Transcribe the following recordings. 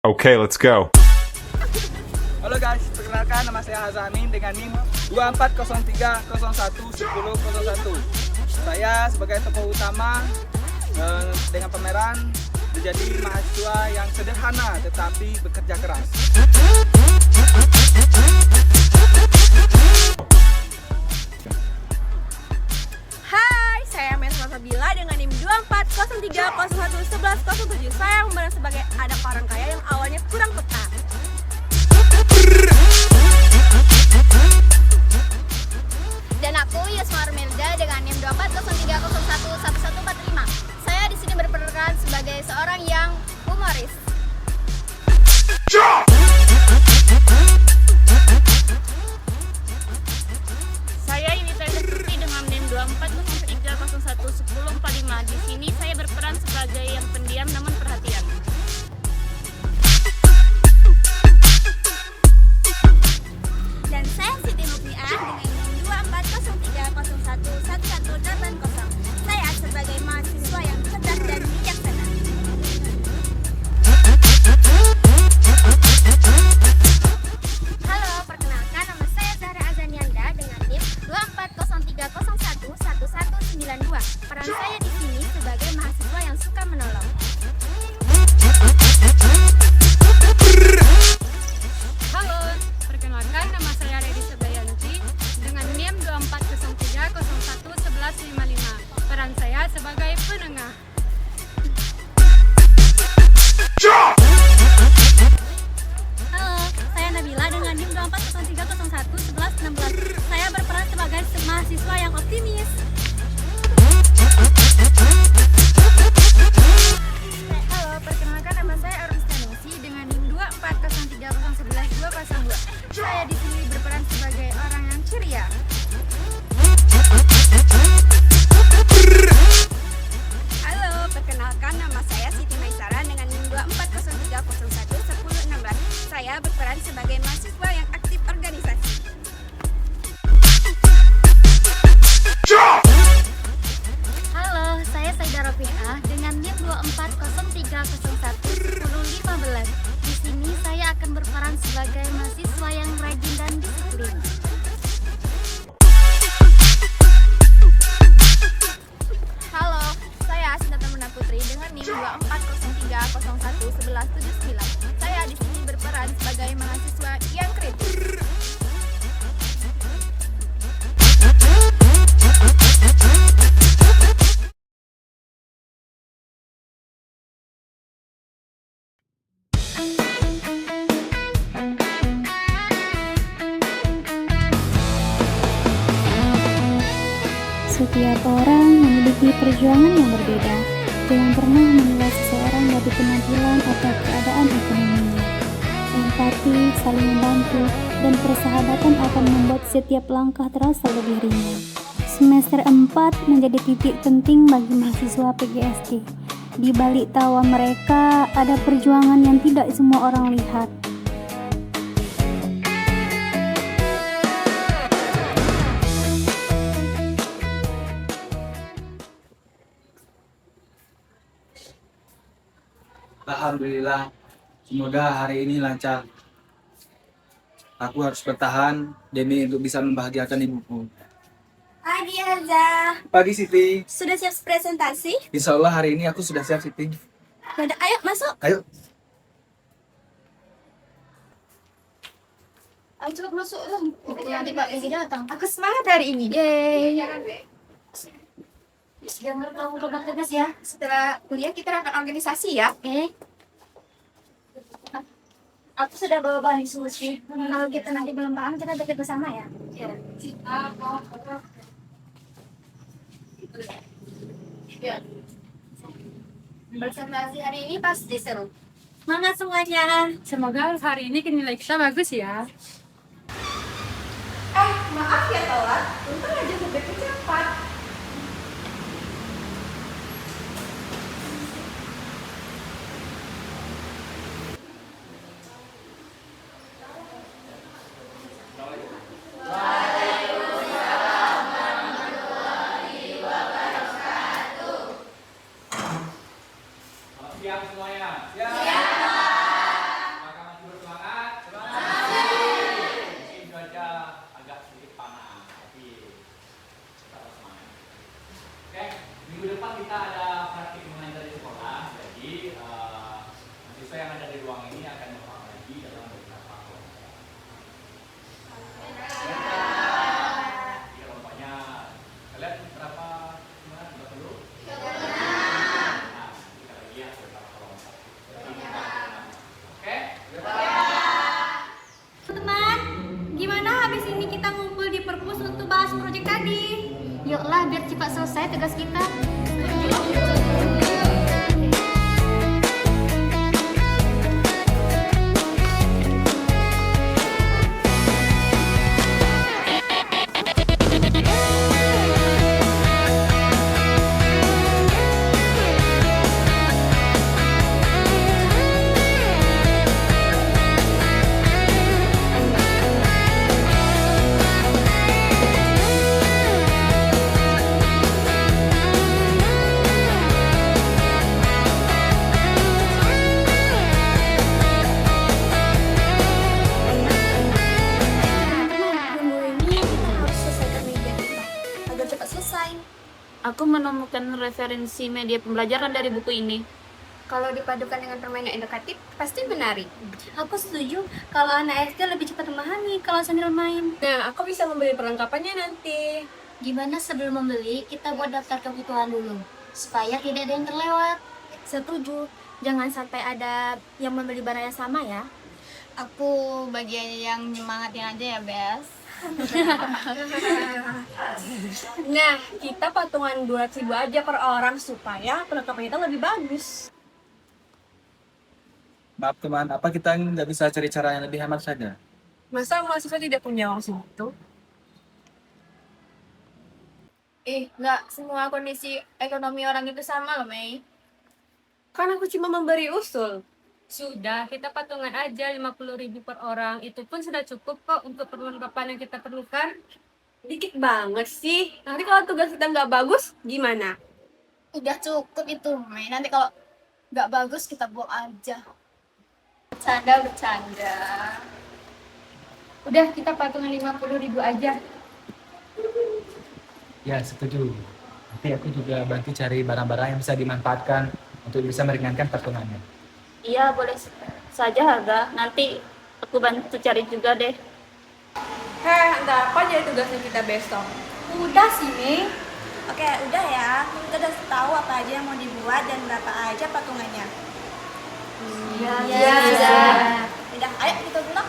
Okay, let's go. Halo guys, perkenalkan nama saya Hazamin dengan NIM 2403011001. Saya sebagai tokoh utama dengan pemeran menjadi mahasiswa yang sederhana tetapi bekerja keras. Hai, saya Mesra Sabila dengan NIM 2403011107. Saya memeran sebagai anak orang kaya yang awalnya kurang peka. Dan aku Yusma Armelda dengan NIM 2403011145. Saya di sini berperan sebagai seorang yang humoris. Saya Yunita Destuti dengan NIM 2403011045. Di sini saya berperan sebagai yang pendiam namun perhatian. Dan saya Siti Mukniah dengan NIM 2403011180. Saya sebagai mahasiswa yang cerdas dan bijaksana. Halo, perkenalkan nama saya Zahra Azanianda dengan NIM 2403011192. Peran saya di sini sebagai mahasiswa yang suka menolong. Halo, perkenalkan nama saya Redi Sebayanti dengan NIM 2403011155. Peran saya sebagai penengah. Halo, saya Nabila dengan NIM 2403011116. Saya berperan sebagai mahasiswa yang optimis. Halo, perkenalkan nama saya Arum Stanusi dengan NIM 2403011202. Saya di sini berperan sebagai orang yang ceria. Halo, perkenalkan nama saya Siti Maisara dengan NIM 2403011016. Saya berperan sebagai mahasiswa yang aktif organisasi. Halo, saya Saida Rofiah dengan NIM 2403011015. Di sini saya akan berperan sebagai mahasiswa yang rajin dan disiplin. Halo, saya Asinata Muna Putri dengan NIM 2403011179. Saya di sini berperan sebagai mahasiswa yang kritis. Setiap orang memiliki perjuangan yang berbeda. Jangan pernah menilai seseorang dari penampilan atau keadaan ekonominya. Empati, saling membantu, dan persahabatan akan membuat setiap langkah terasa lebih ringan. Semester 4 menjadi titik penting bagi mahasiswa PGSD. Di balik tawa mereka ada perjuangan yang tidak semua orang lihat. Alhamdulillah, semoga hari ini lancar. Aku harus bertahan demi untuk bisa membahagiakan ibuku. Pagi Haza, Pagi Siti, sudah siap presentasi? insya Allah hari ini aku sudah siap Siti. Yaudah, ayo masuk. Ayo. Ayo coba masuk lah. Nanti Pak Egi datang. Aku semangat hari ini. Yeay. Jangan kamu pegang tegas ya. Setelah kuliah kita akan organisasi ya. Oke. Aku sudah bawa bahan diskusi. Kalau kita nanti belum paham, kita belajar bersama ya. Presentasi hari ini pasti seru. Semangat semuanya. Semoga hari ini nilai kita bagus ya. Maaf ya telat. Untung aja sampai cepat. Siap semuanya. Siap. yang ada di ruang ini akan mengaji dalam beberapa kelompok. Tiga kelompoknya. Kalian berapa? Gimana? 20? Nah, kita lihat beberapa kelompok. Oke? Teman, gimana habis ini kita ngumpul di perpus untuk bahas proyek tadi? Yuklah biar cepat selesai tugas kita. Aku menemukan referensi media pembelajaran dari buku ini. Kalau dipadukan dengan permainan edukatif, pasti menarik. Aku setuju kalau anak SD lebih cepat memahami kalau sambil main. Nah, aku bisa membeli perlengkapannya nanti. Gimana sebelum membeli, kita buat daftar kebutuhan dulu, supaya tidak ada yang terlewat. Setuju, jangan sampai ada yang membeli barang yang sama ya. Aku bagian yang nyemangatin aja ya, Bes. Nah, kita patungan 200.000 aja per orang supaya perlengkapan kita lebih bagus. Maaf teman, apa kita nggak bisa cari cara yang lebih hemat saja? Masa mahasiswa tidak punya uang segitu? Nggak semua kondisi ekonomi orang itu sama loh, Mei. Kan aku cuma memberi usul. Sudah, kita patungan aja 50.000 per orang. Itu pun sudah cukup kok untuk perlengkapan yang kita perlukan. Dikit banget sih. Nanti kalau tugas kita nggak bagus, gimana? Udah cukup itu, Mei. Nanti kalau nggak bagus kita buang aja. Bercanda. Udah, kita patungan 50.000 aja. Ya, setuju. Nanti aku juga bantu cari barang-barang yang bisa dimanfaatkan untuk bisa meringankan patungannya. Iya, boleh saja Harga. Nanti aku bantu cari juga deh. Ntar apa jadi tugasnya kita besok? Udah sih, Mei. Oke, udah ya. Kita udah tahu apa aja yang mau dibuat dan berapa aja patungannya. Iya. Udah, ayo kita pulang.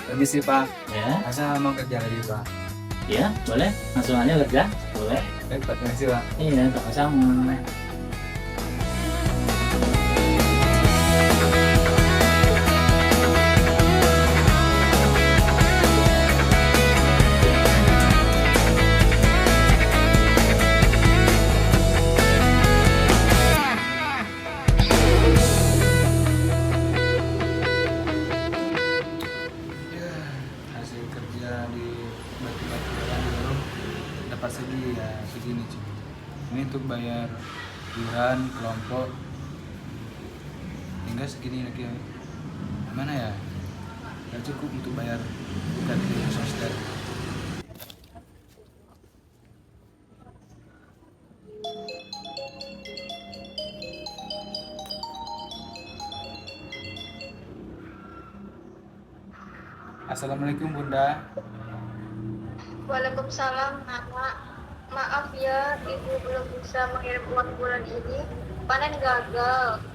Permisi Pak, Ya, masa mau kerja lagi Pak? ya, boleh. Langsung aja kerja. Boleh. Baik Pak, terima kasih Pak. Iya, sama-sama. Hasil kerja di batu-batu jalan di Garut dapat segini cuy. Ini untuk bayar iuran kelompok hingga segini lagi. Gimana ya? Gak cukup untuk bayar UKT sosial. Assalamualaikum Bunda. Waalaikumsalam, Nak. Maaf ya, Ibu belum bisa mengirim uang bulan ini. Panen gagal.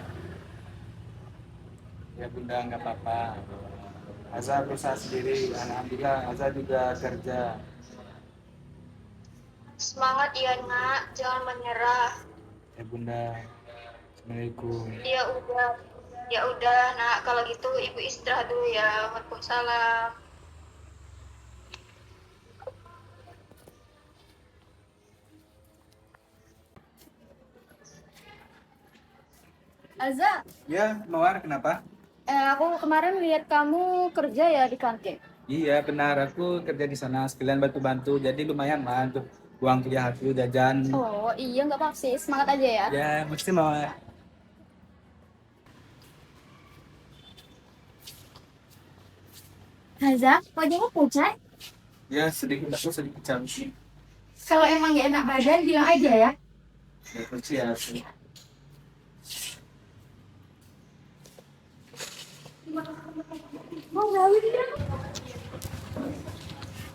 Ya Bunda, nggak apa-apa. Azza berusaha sendiri, alhamdulillah Azza juga kerja. Semangat ya, Nak. Jangan menyerah. Ya Bunda, Assalamualaikum. Ya udah, Nak. Kalau gitu Ibu istirahat dulu ya. Waalaikumsalam. Azza, Ya, Mawar, kenapa? aku kemarin lihat kamu kerja ya di kantin. Iya benar, aku kerja di sana sekalian bantu-bantu, jadi lumayan lah untuk uang kuliah aku, jajan. Oh iya, nggak apa-apa sih. Semangat aja ya. Ya maksimal. Haza, wajahmu pucat. Ya sedikit aku sedikit cantik. Kalau emang gak enak badan, bilang aja ya. Ya persiapan.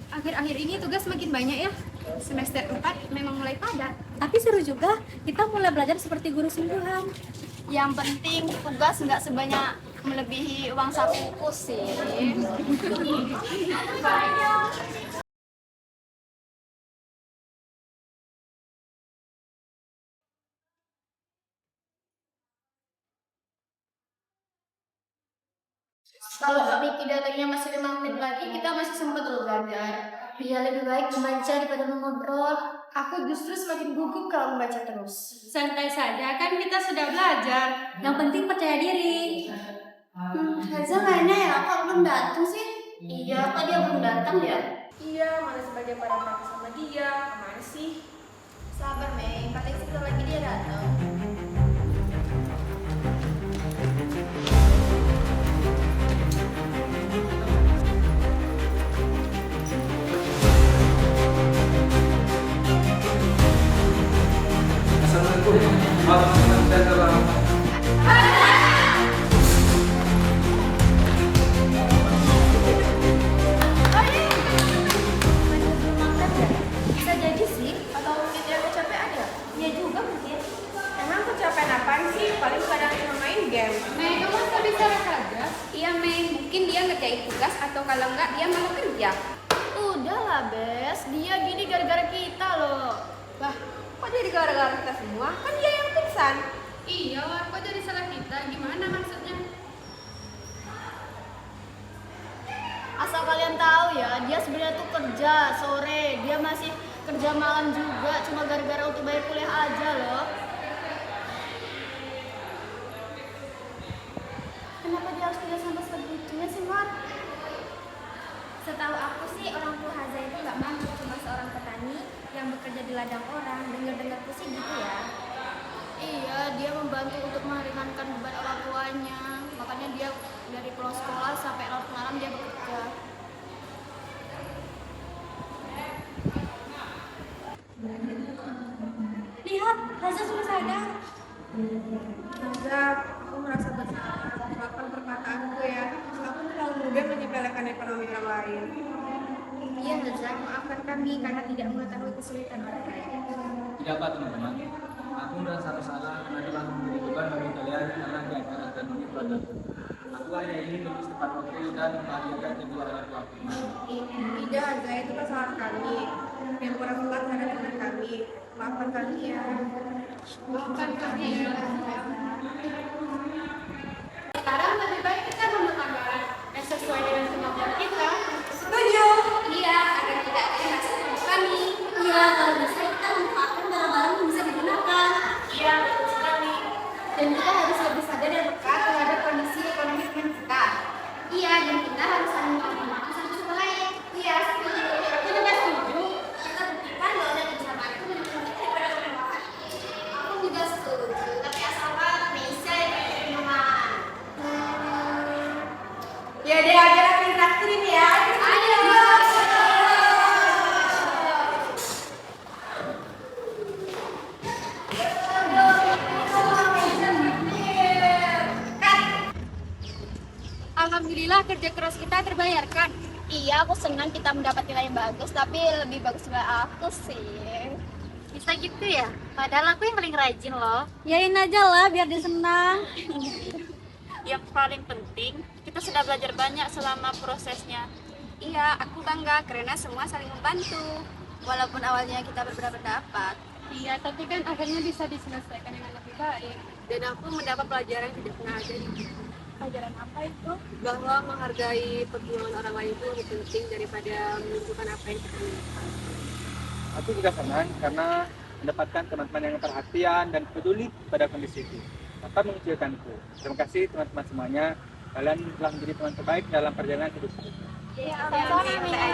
Akhir-akhir ini tugas makin banyak ya. Semester 4 memang mulai padat. Tapi seru juga, kita mulai belajar seperti guru sungguhan. Yang penting tugas nggak sebanyak melebihi uang sakuku sih. Kalau Miki datangnya masih 5 menit lagi, kita masih sempat loh belajar. Ya lebih baik membaca daripada mengobrol. Aku justru semakin gugup kalau membaca terus. Santai saja, kan kita sudah belajar. Yang penting percaya diri. Haza mana ya? Kok belum datang sih? Iya, kok dia belum datang ya? Iya, mana sebagian pada praktek sama dia. Kemana sih? Sabar, Mei. Katanya sebentar lagi dia datang. Assalamualaikum. Maaf, saya dalam. Bisa jadi sih, atau mungkin dia kecapean ya? Iya juga mungkin. Emang kecapean apaan sih? Paling kadang cuma main game. Mei, kamu bisa bicara saja. Iya Mei, mungkin dia ngerjain tugas atau kalau enggak dia malah kerja. Udahlah, Bes. Dia gini gara-gara kita loh. Wah, kok jadi gara-gara kita semua? Kan dia yang pingsan. Iya, kok jadi salah kita? Gimana maksudnya? Asal kalian tahu ya, dia sebenarnya tuh kerja sore. Dia masih kerja malam juga, cuma gara-gara untuk bayar kuliah aja loh. Kenapa dia harus kerja sampai segitunya sih, Mar? Setahu aku sih, orang tua Haza itu nggak mampu, cuma seorang petani yang bekerja di ladang orang. Dengar-dengarku sih gitu ya. Iya, dia membantu untuk meringankan beban orang tuanya. Makanya dia dari pulang sekolah sampai larut malam dia bekerja. Lihat, Haza sudah sadar. Haza, aku merasa bersalah. Maafkan perkataanku ya. Aku terlalu mudah menyepelekan ekonomi orang lain. Iya, Haza, maafkan kami karena tidak mengetahui kesulitan mereka. Tidak apa teman-teman, aku merasa bersalah karena telah memberi beban bagi kalian karena keadaan ekonomi keluarga. Aku hanya ingin lebih tepat waktu dan membahagiakan kedua orang tua aku. Tidak, Haza, itu kesalahan kami. Yang kurang tepat terhadap anak kami. Maafkan kami ya. Maafkan kami ya. Sekarang lebih baik kita membuat anggaran yang sesuai dengan kemampuan kita. Setuju. Iya, agar tidak ada yang masuk ke kami. Iya, kalau bisa kita manfaatkan barang-barang yang bisa digunakan. Iya, betul sekali. Dan kita harus lebih sadar dan peka terhadap kondisi ekonomi teman kita. Iya, dan kita harus saling menghormati satu sama lain. Iya, setuju. Aku juga setuju. Kita buktikan bahwa ada kebersamaan itu menunjukkan kita daripada kemewahan. Aku juga setuju, tapi asalkan bisa teman. Ya deh, agar aku yang traktirin ya. Ayo. Alhamdulillah kerja keras kita terbayarkan. Iya, aku senang kita mendapat nilai yang bagus, tapi lebih bagus juga aku sih. Bisa gitu ya? Padahal aku yang paling rajin loh. Yain aja lah biar dia senang. Yang paling penting, kita sudah belajar banyak selama prosesnya. Iya, aku bangga karena semua saling membantu. Walaupun awalnya kita berbeda pendapat. Iya, tapi kan akhirnya bisa diselesaikan dengan lebih baik. Dan aku mendapat pelajaran yang tidak pernah ada di buku. Pelajaran apa itu? Bahwa menghargai perjuangan orang lain itu lebih penting daripada menunjukkan apa yang kita inginkan. Aku juga senang karena mendapatkan teman-teman yang perhatian dan peduli pada kondisiku. Tanpa mengecilkanku. Terima kasih teman-teman semuanya. Kalian telah menjadi teman terbaik dalam perjalanan hidupku. Sama-sama, Mi.